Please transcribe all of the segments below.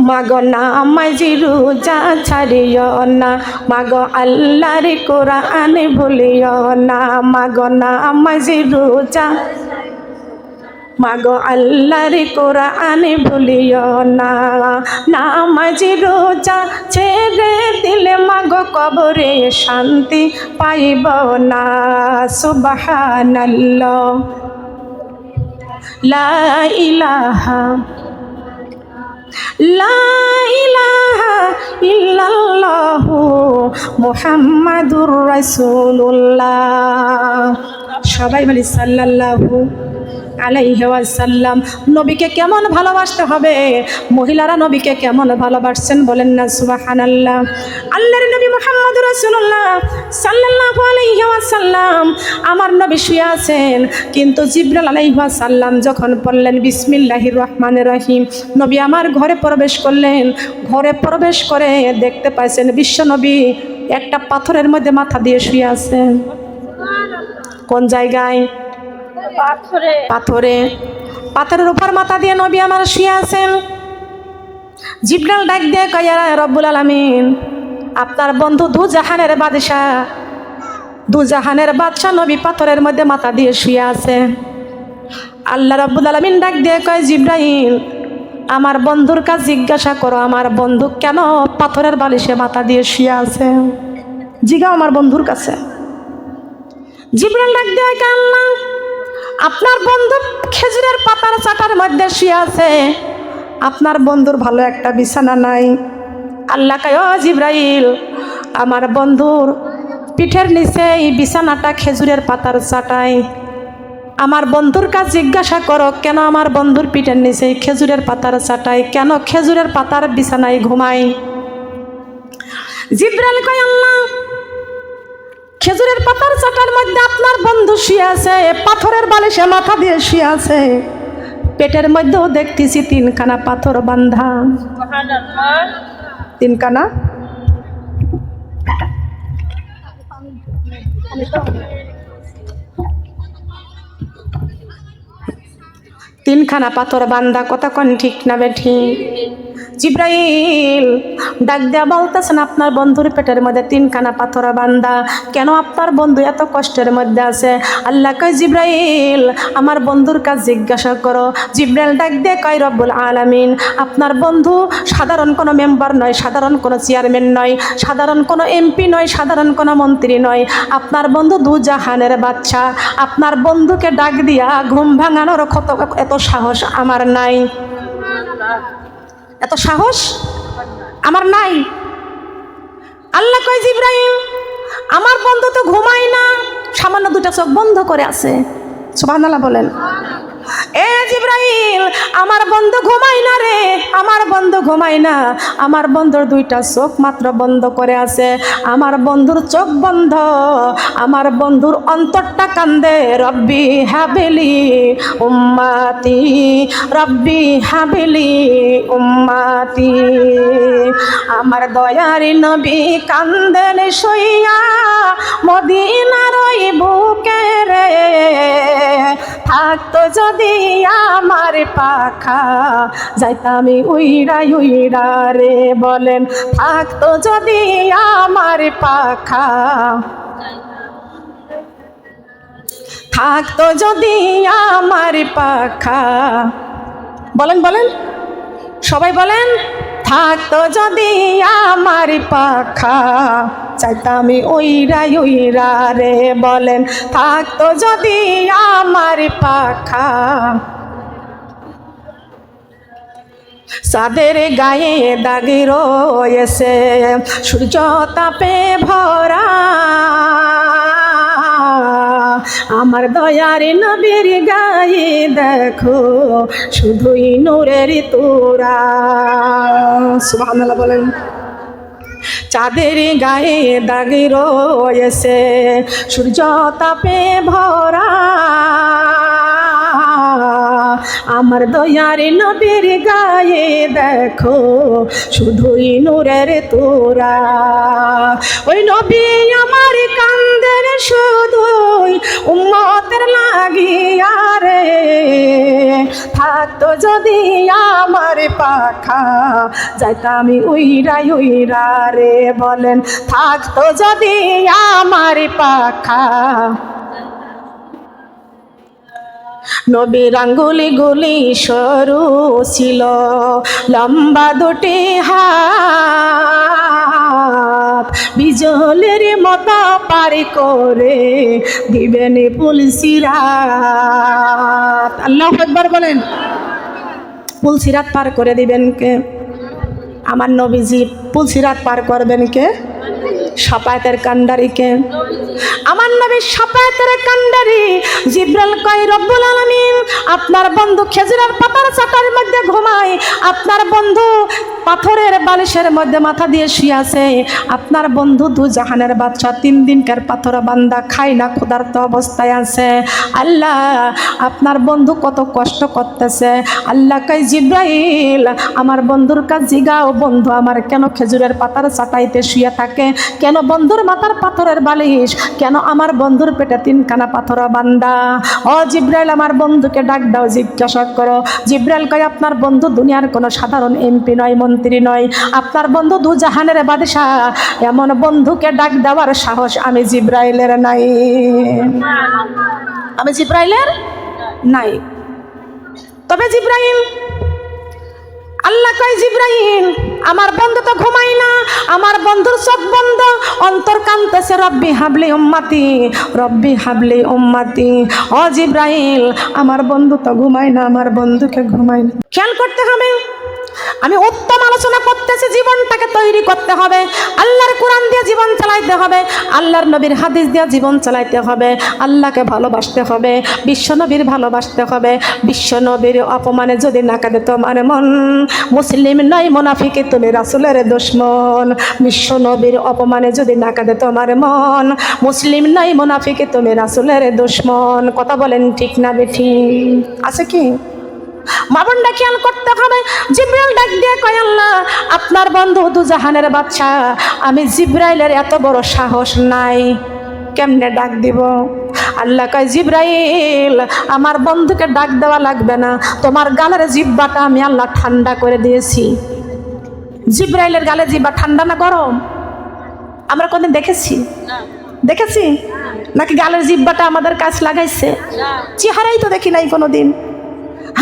মাগো নামাজি রোজা ছাড়িও না, মাগো আল্লাহর কোরআন ভুলিও না, মাগো নামাজি রোজা, মাগো আল্লাহর কোরআন ভুলিও না। নামাজি রোজা ছেড়ে দিলে মাগো কবরে শান্তি পাইব না। সুবহানাল্লাহ, লা ইলাহা লা ইলাহা ইল্লাল্লাহু মুহাম্মাদুর রাসূলুল্লাহ। সবাই বলি সাল্লাল্লাহু আলাইহি ওয়াসাল্লাম। নবীকে কেমন ভালোবাসতে হবে, মহিলারা নবীকে কেমন ভালোবাসছেন বলেন না সুবহানাল্লাহ। আল্লাহর নবী মুহাম্মদুর রাসূলুল্লাহ সাল্লাল্লাহু আলাইহি ওয়াসাল্লাম, আমার নবী শুয়ে আছেন, কিন্তু জিবরাইল আলাইহিস সালাম যখন বললেন বিসমিল্লাহির রহমানির রহিম, নবী আমার ঘরে প্রবেশ করলেন। ঘরে প্রবেশ করে দেখতে পাইছেন বিশ্ব নবী একটা পাথরের মধ্যে মাথা দিয়ে শুয়ে আছেন। কোন জায়গায়? পাথরে। পাথরের উপর মাথা দিয়ে নবী আমার শুয়ে আছেন। জিবরাইল ডাক দিয়ে কয়, ইয়া রব্বুল আলামিন, আপনার বন্ধু দুজাহানের বাদশা, দুজাহানের বাদশা নবী পাথরের মধ্যে মাথা দিয়ে শুয়ে আছে। আল্লাহ রব্বুল আলামিন ডাক দিয়ে কয়, জিবরাইল, আমার বন্ধুর কাছে জিজ্ঞাসা করো, আমার বন্ধু কেন পাথরের বালিশে মাথা দিয়ে শুয়ে আছে, জিগাও আমার বন্ধুর কাছে। জিবরাইল ডাক দিয়ে কয়, আল্লাহ, আপনার বন্ধু খেজুরের পাতার চাটার মধ্যে শুয়ে আছে, আপনার বন্ধুর ভালো একটা বিছানা নাই। আল্লাহ কয়, ও জিবরাইল, আমার বন্ধুর পিঠের নিচে এই বিছানাটা খেজুরের পাতার চাটায়, আমার বন্ধুর কাছে জিজ্ঞাসা করো কেন আমার বন্ধুর পিঠের নিচে খেজুরের পাতার চাটায়, কেন খেজুরের পাতার বিছানায় ঘুমাই। জিবরাইল কয়, আল্লাহ, খেজুরের পাতার চাটার মধ্যে আপনার বন্ধু শুয়ে আছে, পাথরের বালিশে মাথা দিয়ে শুয়ে আছে, পেটের মধ্যেও দেখতেছি তিনখানা পাথর বান্ধা। তিনখানা? তিনখানা পাথর বান্ধা। কথা কোন ঠিক না বেঠি? জিবরাইল ডাক দেয়া বলতেছেন, আপনার বন্ধুর পেটের মধ্যে তিনখানা পাথর বান্ধা, কেন আপনার বন্ধু এত কষ্টের মধ্যে আছে? আল্লাহ কয়, জিবরাইল, আমার বন্ধুর কাছে জিজ্ঞাসা করো। জিবরাইল ডাক দিয়ে কয়, রব্বুল আলামিন, আপনার বন্ধু সাধারণ কোনো মেম্বার নয়, সাধারণ কোনো চেয়ারম্যান নয়, সাধারণ কোনো এমপি নয়, সাধারণ কোনো মন্ত্রী নয়, আপনার বন্ধু দুজাহানের বাদশা। আপনার বন্ধুকে ডাক দিয়া ঘুম ভাঙানোর এত সাহস আমার নাই, এত সাহস আমার নাই। আল্লাহ কয়, জিবরাইল, আমার বন্ধু তো ঘুমায় না, সামান্য দুটা চোখ বন্ধ করে আছে। সুবহানাল্লাহ বলেন। এ জিবরাইল, আমার বন্ধু ঘুমায় না রে, আমার বন্ধু ঘুমায় না, আমার বন্ধুর দুইটা চোখ মাত্র বন্ধ করে আছে, আমার বন্ধুর চোখ বন্ধ, আমার বন্ধুর অন্তরটা কান্দে, রব্বি হাবিলি উম্মাতি, রব্বি হাবিলি উম্মাতি। আমার দয়ার নবী কান্দেন শুইয়া মদিনার ওই বুকে রে, থাকতো যদি আমার পাখা যাইতাম উইরা উইরা রে, বলেন, থাকতো যদি আমার পাখা, থাকতো যদি আমার পাখা, বলেন বলেন সবাই বলেন, থাকতো যদি আমার পাখা চাইতাম উইরা উইরা রে, বলেন, থাকতো যদি আমার পাখা। চাঁদের গায়ে দাগ রয়েছে সূর্য তাপে ভরা, আমার দয়ার নবীর গায়ে দেখো শুধুই নূরের তোরা। সুবহানাল্লাহ বলেন। চাঁদের গায়ে দাগ রয়েছে সূর্য তাপে ভরা, আমার দয়ার নবীর গায়ে দেখো শুধুই নূরের তোরা। ওই নবী আমার কান্দের শুধুই উম্মতের লাগিয়া রে, থাকতো যদি আমার পাখা যাইতাম উইরা উইরা রে। বলেন থাকতো যদি আমার পাখা। নবীর আঙ্গুলি গুলি সরু ছিল, লম্বা দুটি হাত বিজলের মতো পারি করে দিবেন পুলসিরাত। আল্লাহু আকবার বলেন। পুলসিরাত পার করে দিবেন কে? আমার নবীজি। পুলসিরাত পার করবেন কে? সাফায়াতের কান্ডারিকে। আমার নবী সাফায়াতের কান্ডারি। জিবরাইল কয় রব্বুল আলামিন আপনার বন্ধু খেজুরের পাতার চাটার মধ্যে ঘুমায়, আপনার বন্ধু পাথরের বালিশের মধ্যে মাথা দিয়ে শুয়ে আছে, আপনার বন্ধু দু জাহানের বাদশা 3 দিনকার পাথর বান্দা খায় না, ক্ষুধার্ত অবস্থায় আছে। আল্লাহ আপনার বন্ধু কত কষ্ট করতেছে। আল্লাহ কয় জিবরাইল আমার বন্ধুর কাছে জিগাও বন্ধু আমার কেন খেজুরের পাতার চাটাইতে শুয়ে থাকে, কেন বন্ধুর মাথার পাথরের বালিশ, কেন আমার বন্ধুর পেটে 3 খানা পাথর বান্দা। ও জিবরাইল আমার বন্ধুকে ডাক দাও, জিজ্ঞাসা করো। জিবরাইল কয় আপনার বন্ধু দুনিয়ার কোনো সাধারণ এমপি নয়, মন্ত্রী নয়, আপনার বন্ধু দু জাহানের বাদশা। এমন বন্ধুকে ডাক দেওয়ার সাহস আমি জিবরাইলের নাই, আমি জিবরাইলের নাই। তবে জিবরাইল আল্লাহ কয় জিবরাইল আমার বন্ধু তো ঘুমাই না, আমার বন্ধুর চোখ বন্ধ, অন্তর কাঁদতেছে রব্বি হাবলি উম্মতি, রব্বি হাবলি উম্মতি। ও জিবরাইল আমার বন্ধু তো ঘুমায় না, আমার বন্ধুকে ঘুমায় না। খেয়াল করতে হবে, আমি উত্তম আলোচনা করতেছি, জীবনটাকে তৈরি করতে হবে, আল্লাহর কোরআন দিয়ে জীবন চালাইতে হবে, আল্লাহর নবীর হাদিস দিয়ে জীবন চালাইতে হবে, আল্লাহকে ভালোবাসতে হবে, বিশ্বনবীর ভালোবাসতে হবে। বিশ্বনবীর অপমানে যদি না কাঁদে তোমার মন, মুসলিম নয় মুনাফিক তুমি রাসূলের দুশমন। বিশ্বনবীর অপমানে যদি না কাঁদে তোমার মন, মুসলিম নয় মুনাফিক তুমি রাসূলের দুশমন। কথা বলেন ঠিক না বেঠিক? আছে কি? মাবনটা খেয়াল করতে হবে। জিবরাইল ডাক দিয়ে কয় আল্লাহ আপনার বন্ধু দু জাহানের বাদশা, আমি জিবরাইলের এত বড় সাহস নাই, কেমনে ডাক দিব? আল্লাহ কয় জিবরাইল আমার বন্ধুকে ডাক দেওয়া লাগবে না, তোমার গালের জিহ্বাটা আমি আল্লাহ ঠান্ডা করে দিয়েছি। জিবরাইলের গালে জিহ্বা ঠান্ডা না গরম? আমরা কোনদিন দেখেছি? দেখেছি নাকি গালের জিহ্বাটা আমাদের কাছ লাগাইছে? চেহারাই তো দেখি নাই কোনোদিন।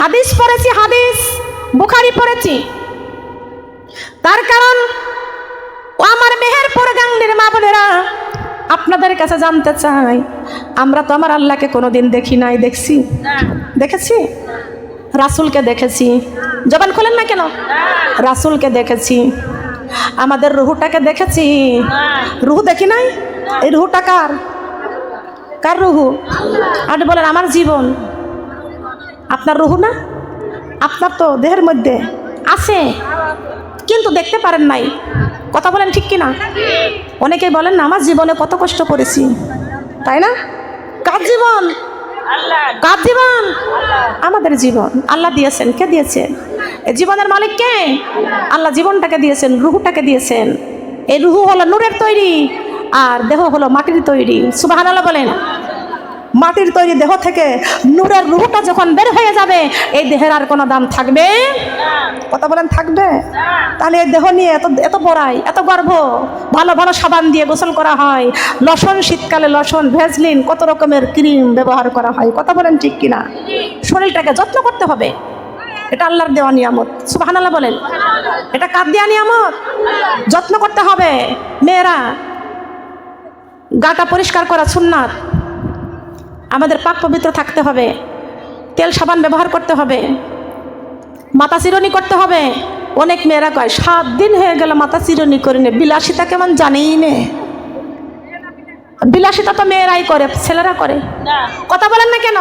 হাদিস পড়েছি, হাদিস বুখারী পড়েছি। তার কারণ ও আমার মেহেরপুর গাংনীর মা বোনেরা আপনাদের কাছে জানতে চাই, আমরা তো আমার আল্লাহকে কোনোদিন দেখি নাই, দেখছি? দেখেছি? রাসূলকে দেখেছি। জবান খোলেন না কেন? রাসূলকে দেখেছি। আমাদের রুহুটাকে দেখেছি? রুহু দেখি নাই। এই রুহুটা কার? কার রুহু? আপনি বলেন আমার জীবন। আপনার রুহু না? আপনার তো দেহের মধ্যে আছে কিন্তু দেখতে পারেন নাই। কথা বলেন ঠিক কিনা? অনেকেই বলেন না আমার জীবনে কত কষ্ট করেছি, তাই না? কার জীবন? কার জীবন? আমাদের জীবন আল্লাহ দিয়েছেন। কে দিয়েছেন? এই জীবনের মালিক কে? আল্লাহ জীবনটাকে দিয়েছেন, রুহুটাকে দিয়েছেন। এই রুহু হলো নূরের তৈরি আর দেহ হলো মাটির তৈরি। সুবহানাল্লাহ বলেন। মাটির তৈরি দেহ থেকে নূরের রূহটা যখন বের হয়ে যাবে এই দেহের আর কোনো দাম থাকবে? কথা বলেন থাকবে? তাহলে এই দেহ নিয়ে এত বড়াই, এত গর্ব, ভালো ভালো সাবান দিয়ে গোসল করা হয়, লসন শীতকালে লসন, ভেজলিন, কত রকমের ক্রিম ব্যবহার করা হয়। কথা বলেন ঠিক কিনা? শরীরটাকে যত্ন করতে হবে, এটা আল্লাহর দেওয়া নিয়ামত। সুবহানাল্লাহ বলেন। এটা কার দেওয়া নিয়ামত? যত্ন করতে হবে। মেয়েরা গাটা পরিষ্কার করা সুন্নাত, আমাদের পাক পবিত্র থাকতে হবে, তেল সাবান ব্যবহার করতে হবে, মাথা চিরুনি করতে হবে। অনেক মেয়েরা কয় 7 দিন হয়ে গেল মাথা চিরুনি করে নে, বিলাসিতা কেমন জানেই নে। বিলাসিতা তো মেয়েরাই করে, ছেলেরা করে। কথা বলেন না কেন?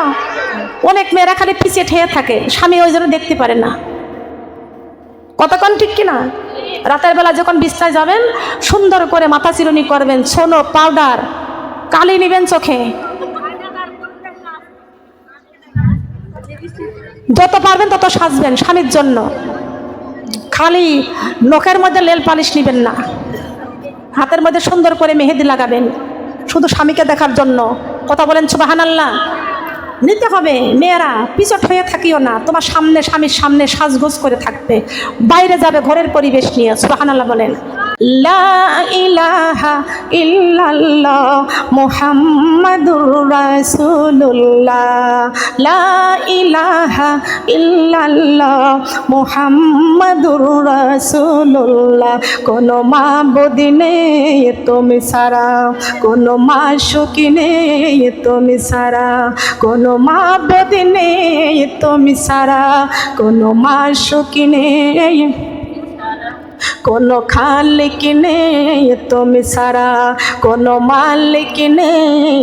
অনেক মেয়েরা খালি পিছিয়ে ঠেয়ে থাকে, স্বামী ওই জন্য দেখতে পারে না। কতক্ষণ ঠিক কিনা? রাতের বেলা যখন বিছানায় যাবেন সুন্দর করে মাথা চিরুনি করবেন, সোনো পাউডার কালি নিবেন চোখে। যত পারবেন তত সাজবেন স্বামীর জন্য। খালি নখের মধ্যে লেল পালিশ নেবেন না, হাতের মধ্যে সুন্দর করে মেহেদি লাগাবেন শুধু স্বামীকে দেখার জন্য। কথা বলেন সুবহানাল্লাহ। নিতে হবে। মেয়েরা পিছট হয়ে থাকিও না, তোমার সামনে স্বামীর সামনে সাজগোজ করে থাকবে, বাইরে যাবে ঘরের পরিবেশ নিয়ে। সুবহানাল্লাহ বলেন। লা ইলাহা ইল্লাল্লাহ মুহাম্মাদুর রাসূলুল্লাহ, লা ইলাহা ইল্লাল্লাহ মুহাম্মাদুর রাসূলুল্লাহ। কোনো মাবুদ নেই তুমি ছাড়া, কোনো মাশুক নেই তুমি ছাড়া, কোনো মাবুদ নেই তুমি ছাড়া, কোনো মাশুক নেই, কোনো খালিক নেই তুমি ছাড়া, কোনো মালিক নেই।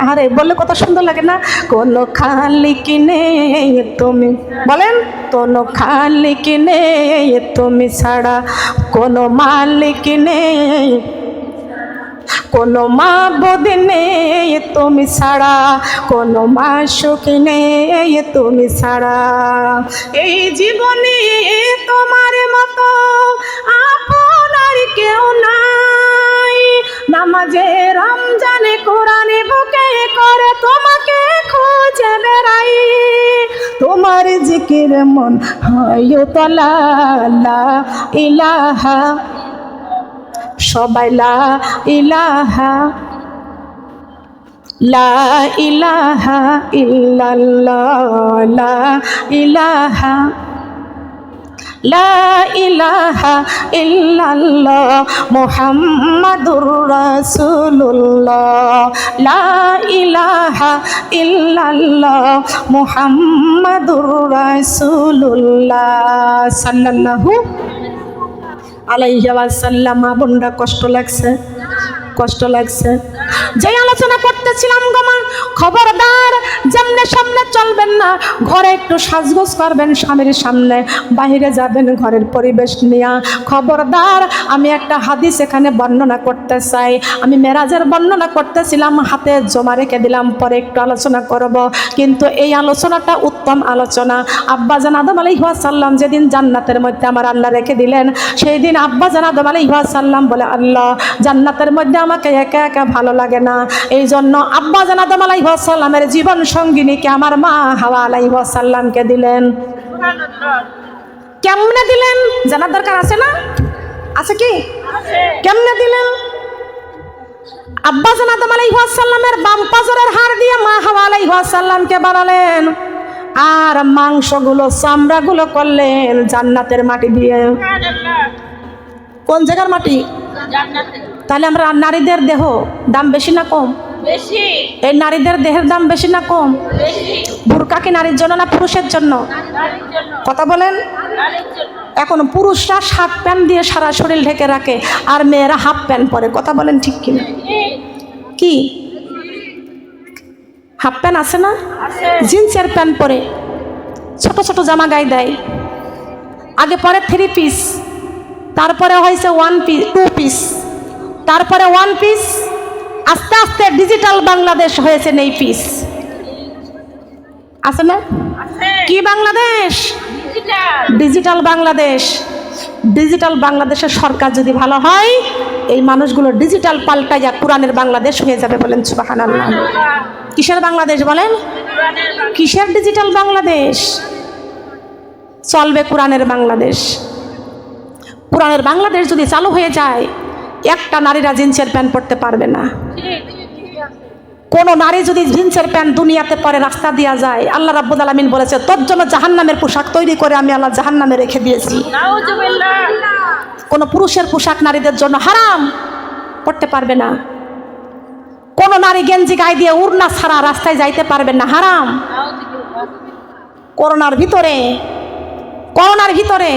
আরে বললে কত সুন্দর লাগে না? কোনো খালিক নেই তুমি, বলেন, কোনো খালিক নেই তুমি ছাড়া, কোনো মালিক নেই, কোনো মাবুদ নেই তুমি ছাড়া, কোনো মাশুক নেই তুমি ছাড়া। এই জীবনে তোমার মতো আপনার কেউ নাই, নামাজে রমজানে কোরআনে বুকে করে তোমাকে খুঁজে বেড়াই, তোমার জিকির মন হয় তোলা। লা ইলাহা, সবাই লা ইলাহা, লা ইলাহা ইল্লাল্লাহ, লা ইলাহা, লা ইলাহা ইল্লাল্লাহ মুহাম্মাদুর রাসূলুল্লাহ, লা ইলাহা ইল্লাল্লাহ মুহাম্মাদুর রাসূলুল্লাহ সাল্লাল্লাহু আলাইহি ওয়াসাল্লাম। বোনরা কষ্ট লাগছে, কষ্ট লাগছে। যে আলোচনা করতেছিলাম গোমা, খবরদার যেমনে সামনে চলবেন না, ঘরে একটু সাজগোজ করবেন স্বামীর সামনে, বাইরে যাবেন ঘরের পরিবেশ নিয়ে। খবরদার, আমি একটা হাদিস এখানে বর্ণনা করতে চাই। আমি মেরাজের বর্ণনা করতেছিলাম, হাতে জমা রেখে দিলাম, পরে একটু আলোচনা করব, কিন্তু এই আলোচনাটা উত্তম আলোচনা। আব্বাজান আদম আলাইহিস সালাম যেদিন জান্নাতের মধ্যে আমার আল্লাহ রেখে দিলেন, সেই দিন আব্বাজান আদম আলাইহিস সালাম বলে, আল্লাহ জান্নাতের মধ্যে আমাকে একা একা ভালো লাগে না, এই জন্য আব্বাজান আদম আলাইহিস সালামের জীবন সঙ্গিনীকে আমার মা হাওয়া আলাইহিস সালামকে দিলেন। কেমনে দিলেন জানার দরকার আছে না? আছে কি? কেমনে দিলেন? আব্বাজান আদম আলাইহিস সালামের বাম পাজরের হাড় দিয়ে মা হাওয়া আলাইহিস সালামকে বানালেন, আর মাংসগুলো চামড়াগুলো করলেন জান্নাতের মাটি দিয়ে। কোন জায়গার মাটি? তাহলে আমরা নারীদের দেহ দাম বেশি না কম? বেশি। এই নারীদের দেহের দাম বেশি না কম? বেশি। বুরকা কি নারীর জন্য না পুরুষের জন্য? কথা বলেন। এখন পুরুষরা শার্ট প্যান্ট দিয়ে সারা শরীর ঢেকে রাখে, আর মেয়েরা হাফ প্যান্ট পরে। কথা বলেন ঠিক কিনা? কি হাফ প্যান্ট আছে না? জিন্সের প্যান্ট পরে, ছোট ছোট জামা গায়ে দেয়। আগে পরে 3 পিস, তারপরে হয়েছে 1 পিস, 2 পিস, তারপরে 1 পিস, আস্তে আস্তে ডিজিটাল বাংলাদেশ হয়েছে নেই পিস। আছে না? কি বাংলাদেশ? ডিজিটাল বাংলাদেশ। ডিজিটাল বাংলাদেশের সরকার যদি ভালো হয়, এই মানুষগুলো ডিজিটাল পাল্টাইয়া কোরআনের বাংলাদেশ হয়ে যাবে। বলেন সুবহানাল্লাহ। কিসের বাংলাদেশ বলেন? কিসের ডিজিটাল বাংলাদেশ? চলবে কোরআনের বাংলাদেশ। কোরআনের বাংলাদেশ যদি চালু হয়ে যায়, একটা নারীরা জিন্সের প্যান্ট পরতে পারবে না। কোন নারী যদি জিন্সের প্যান্ট দুনিয়াতে পরে রাস্তা দেওয়া যায়, আল্লাহ রাব্বুল আলামিন বলেছে, তোর জন্য জাহান্নামের পোশাক তৈরি করে আমি আল্লাহ জাহান্নামে রেখে দিয়েছি। কোন পুরুষের পোশাক নারীদের জন্য হারাম, পরতে পারবে না। কোন নারী গেঞ্জি গায়ে দিয়ে উড়না ছাড়া রাস্তায় যাইতে পারবে না, হারাম। করোনার ভিতরে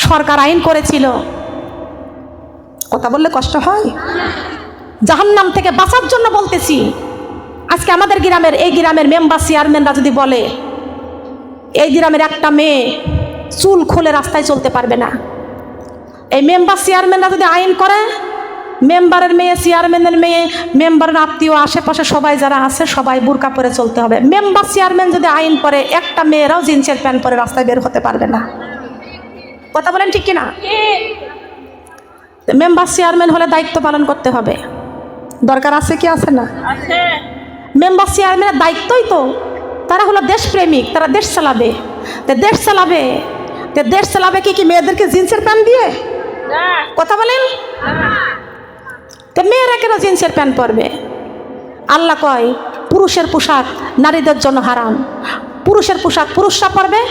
সরকার আইন করেছিল, কথা বললে কষ্ট হয়, জাহান্নাম থেকে বাঁচার জন্য বলতেছি। আজকে আমাদের গ্রামের, এই গ্রামের মেম্বার চেয়ারম্যানরা যদি বলে, এই গ্রামের একটা মেয়ে চুল খুলে রাস্তায় চলতে পারবে না, এই মেম্বার চেয়ারম্যানরা যদি আইন করে, মেম্বারের মেয়ে, চেয়ারম্যানের মেয়ে, মেম্বারের আত্মীয়, আশেপাশে সবাই যারা আছে সবাই বুরকা পরে চলতে হবে। মেম্বার চেয়ারম্যান যদি আইন পরে, একটা মেয়েরাও জিন্সের প্যান্ট পরে রাস্তায় বের হতে পারবে না। কথা বলেন ঠিক কিনা? মেম্বার চেয়ারম্যান হলে দায়িত্ব পালন করতে হবে, দরকার আছে কি আছে না? মেম্বার চেয়ারম্যানের দায়িত্বই তো, তারা হলো দেশপ্রেমিক, তারা দেশ চালাবে। দেশ চালাবে, দেশ চালাবে কি মেয়েদেরকে জিন্সের প্যান্ট দিয়ে? কথা বলেন। মেয়েরা কেন জিন্সের প্যান্ট পরবে? আল্লাহ কয় পুরুষের পোশাক নারীদের জন্য হারাম, পুরুষের পোশাক পুরুষরা পরবে,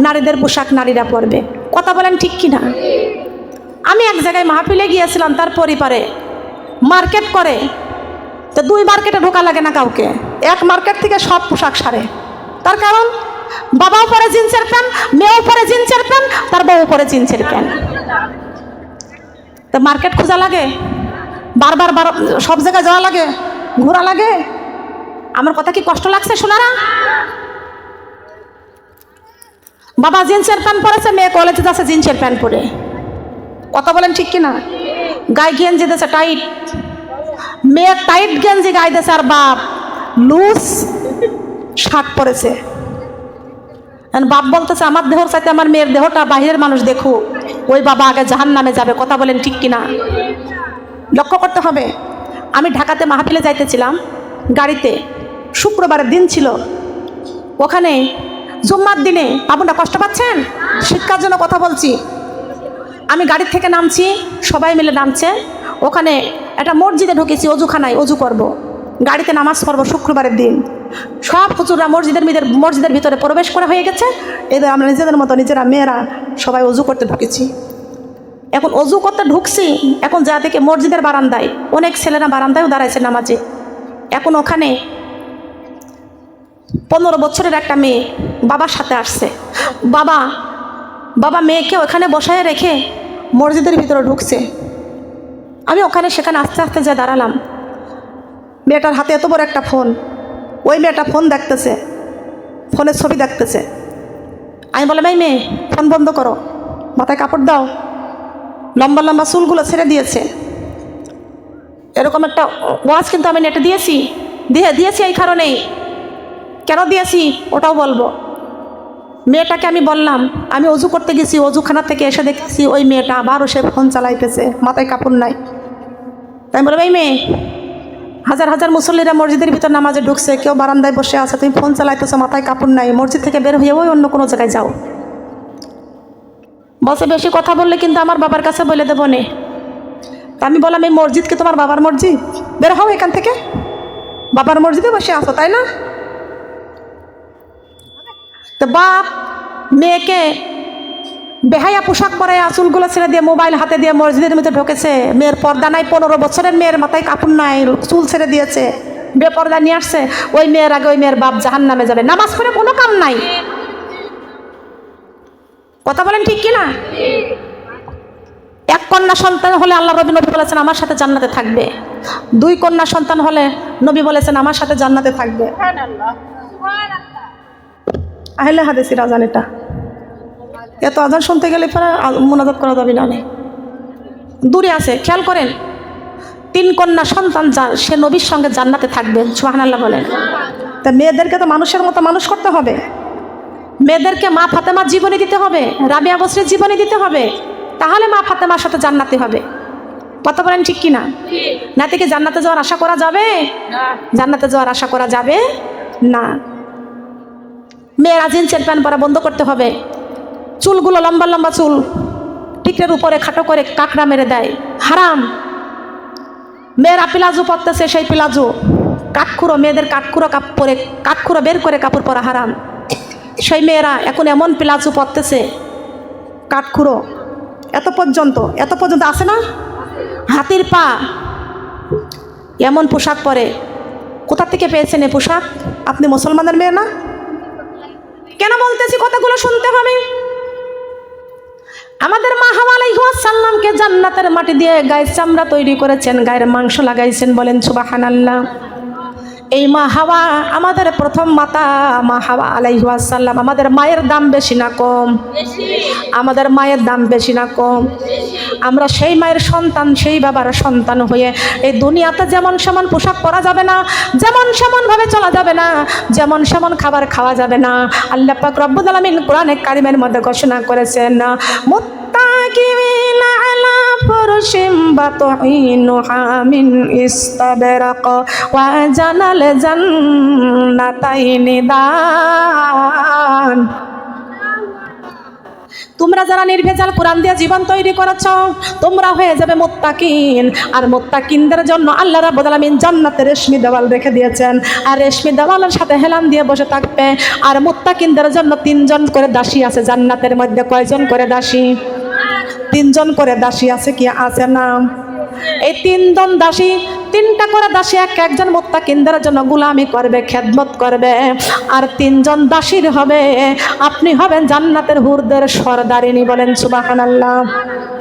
নারীদের পোশাক নারীরা পরবে। কথা বলেন ঠিক কিনা? আমি এক জায়গায় মাহফিলে গিয়েছিলাম, তার পরিবারে মার্কেট করে, তো 2 মার্কেটে ঢোকা লাগে না কাউকে, এক মার্কেট থেকে সব পোশাক সারে। তার কারণ বাবাও পরে জিন্সের প্যান্ট, মেয়েও পরে জিন্সের প্যান্ট, তার বউ পরে জিন্সের প্যান্ট। তো মার্কেট খোঁজা লাগে, বারবার সব জায়গায় যাওয়া লাগে, ঘোরা লাগে। আমার কথা কি কষ্ট লাগছে শোনারা? বাবা জিন্সের প্যান্ট পরেছে, মেয়ে কলেজে যাচ্ছে জিন্সের প্যান্ট পরে। কথা বলেন ঠিক কিনা? গায়ে গেঞ্জি দিয়েছে টাইট, মেয়ে টাইট গেঞ্জি গায়ে দিয়েছে, আর বাপ লুজ শার্ট পরেছে। বাপ বলতেছে আমার দেহর চাইতে আমার মেয়ের দেহটা বাহিরের মানুষ দেখুক, ওই বাবা আগে জাহান্নামে যাবে। কথা বলেন ঠিক কিনা? লক্ষ্য করতে হবে। আমি ঢাকাতে মাহফিলে যাইতেছিলাম গাড়িতে, শুক্রবারের দিন ছিল, ওখানে জুম্মার দিনে। আপনারা কষ্ট পাচ্ছেন? শিক্ষার জন্য কথা বলছি। আমি গাড়ির থেকে নামছি, সবাই মিলে নামছে, ওখানে একটা মসজিদে ঢুকেছি, অজুখানায় অজু করব, গাড়িতে নামাজ পড়বো শুক্রবারের দিন। সব হুজুররা মসজিদের ভিতরে প্রবেশ করা হয়ে গেছে, এদের আমরা নিজেদের মতো নিজেরা মেয়েরা সবাই অজু করতে ঢুকেছি। এখন অজু করতে ঢুকছি, এখন যা থেকে মসজিদের বারান্দায় অনেক ছেলেরা বারান্দায়ও দাঁড়াইছে নামাজে। এখন ওখানে 15 বছরের একটা মেয়ে বাবার সাথে আসছে। বাবা মেয়েকে ওখানে বসায় রেখে মসজিদের ভিতরে ঢুকছে। আমি সেখানে আস্তে আস্তে যা দাঁড়ালাম, মেয়েটার হাতে এত বড় একটা ফোন, ওই মেয়েটা ফোন দেখতেছে, ফোনের ছবি দেখতেছে। আমি বললাম এই মেয়ে ফোন বন্ধ করো, মাথায় কাপড় দাও। লম্বা লম্বা চুলগুলো ছেড়ে দিয়েছে। এরকম একটা ওয়াজ কিন্তু আমি নেটে দিয়েছি এই কারণেই। কেন দিয়েছি ওটাও বলবো। মেয়েটাকে আমি বললাম, আমি অজু করতে গেছি, অজুখানা থেকে এসে দেখেছি ওই মেয়েটা আবারও সে ফোন চালাইতেছে, মাথায় কাপড় নাই। তাই বললাম এই মেয়ে, হাজার হাজার মুসল্লিরা মসজিদের ভিতর নামাজে ঢুকছে, কেউ বারান্দায় বসে আছে, তুমি ফোন চালাইতেছো, মাথায় কাপড় নাই, মসজিদ থেকে বের হয়ে ওই অন্য কোনো জায়গায় যাও। বসে বেশি কথা বললে কিন্তু আমার বাবার কাছে বলে দেবো নে। তা আমি বললাম এই মসজিদ কি তোমার বাবার মসজিদ? বের হও এখান থেকে, বাবার মসজিদে বসে আসো তাই না? তো বাপ মেয়েকে বেহায়া পোশাক পরে চুলগুলো ছেড়ে দিয়ে মোবাইল হাতে দিয়ে মসজিদের মধ্যে ঢুকেছে। মেয়ের পর্দা নাই, 15 বছরের মেয়ের মাথায় কাপড় নাই, চুল ছেড়ে দিয়েছে, বেপর্দা নিয়ে আসছে। ওই মেয়ের আগে ওই মেয়ের বাপ জাহান্নামে যাবে। নামাজ পড়ে কোনো কাম নাই। কথা বলেন ঠিক কিনা? এক কন্যা সন্তান হলে আল্লাহ নবী বলেছেন আমার সাথে জান্নাতে থাকবে। 2 কন্যা সন্তান হলে নবী বলেছেন আমার সাথে জান্নাতে থাকবে। আহলে হাদিসের আজান এটা, এত আজান শুনতে গেলে পরে মুনাজাত করা যাবে না, দূরে আছে। খেয়াল করেন, 3 কন্যা সন্তান যার, সে নবীর সঙ্গে জান্নাতে থাকবে। সুবহানাল্লাহ বলেন। তা মেয়েদেরকে তো মানুষের মতো মানুষ করতে হবে। মেয়েদেরকে মা ফাতেমার জীবনী দিতে হবে, রাবিয়া বসরির জীবনী দিতে হবে, তাহলে মা ফাতেমার সাথে জান্নাতি হবে। কথা বলেন ঠিক কিনা? না থেকে জান্নাতে যাওয়ার আশা করা যাবে? জান্নাতে যাওয়ার আশা করা যাবে না। মেয়েরা জিন্সের প্যান্ট পরা বন্ধ করতে হবে। চুলগুলো লম্বা লম্বা চুল টিকরের উপরে খাটো করে কাঁকড়া মেরে দেয়, হারাম। মেয়েরা প্লাজো পরতেছে, সেই প্লাজো কাঠখুড়ো, মেয়েদের কাঠখুড়ো কাপড়ে কাঠখুড়ো বের করে কাপড় পরা হারাম। সেই মেয়েরা এখন এমন প্লাজো পরতেছে কাঠখুড়ো এত পর্যন্ত আসে না, হাতির পা, এমন পোশাক পরে। কোথা থেকে পেয়েছেন এই পোশাক? আপনি মুসলমানের মেয়ে না? কেন বলতেছি কথাগুলো শুনতে হবে। আমাদের মা হাওয়া আলাইহিস সালামকে জান্নাতের মাটি দিয়ে গায়ের চামড়া তৈরি করেছেন, গায়ের মাংস লাগাইছেন। বলেন সুবহানাল্লাহ। এই মা হাওয়া আমাদের প্রথম মাতা, মা হাওয়া আলাইহিস সালাম। আমাদের মায়ের দাম বেশি না কম? আমাদের মায়ের দাম বেশি না কম? আমরা সেই মায়ের সন্তান, সেই বাবার সন্তান হয়ে এই দুনিয়াতে যেমন সেমন পোশাক পরা যাবে না, যেমন সেমন ভাবে চলা যাবে না, যেমন সেমন খাবার খাওয়া যাবে না। আল্লাহ পাক রব্বুল আলামিন কোরআনে কারিমের মধ্যে ঘোষণা করেছেন, মুত্তাকিবিনা আলা ফুরশিম বাতুইনুহা মিন ইস্তাবরাক ওয়া জানাল জান্নাতাইনি দান। তোমরা যারা নির্ভেজাল কোরআন দিয়ে জীবন তৈরি করেছ, তোমরা হয়ে যাবে মুত্তাকিন। আর মুত্তাকিনদের জন্য আল্লাহ রাব্বুল আলামিন জান্নাতের রেশমি দেওয়াল রেখে দিয়েছেন, আর রেশমি দেওয়ালের সাথে হেলান দিয়ে বসে থাকবে। আর মুত্তাকিনদের জন্য 3 জন করে দাসী আছে জান্নাতের মধ্যে। কয়জন করে দাসী? 3 জন করে দাসী আছে কি আছে না? এই 3 জন দাসী, 3টা করে দাসী একজন মুত্তাকিনদের জন্য গোলামি করবে, খেদমত করবে। আর 3 জন দাসীর হবে, আপনি হবেন জান্নাতের হুরদের সরদারিনী। বলেন সুবহানাল্লাহ।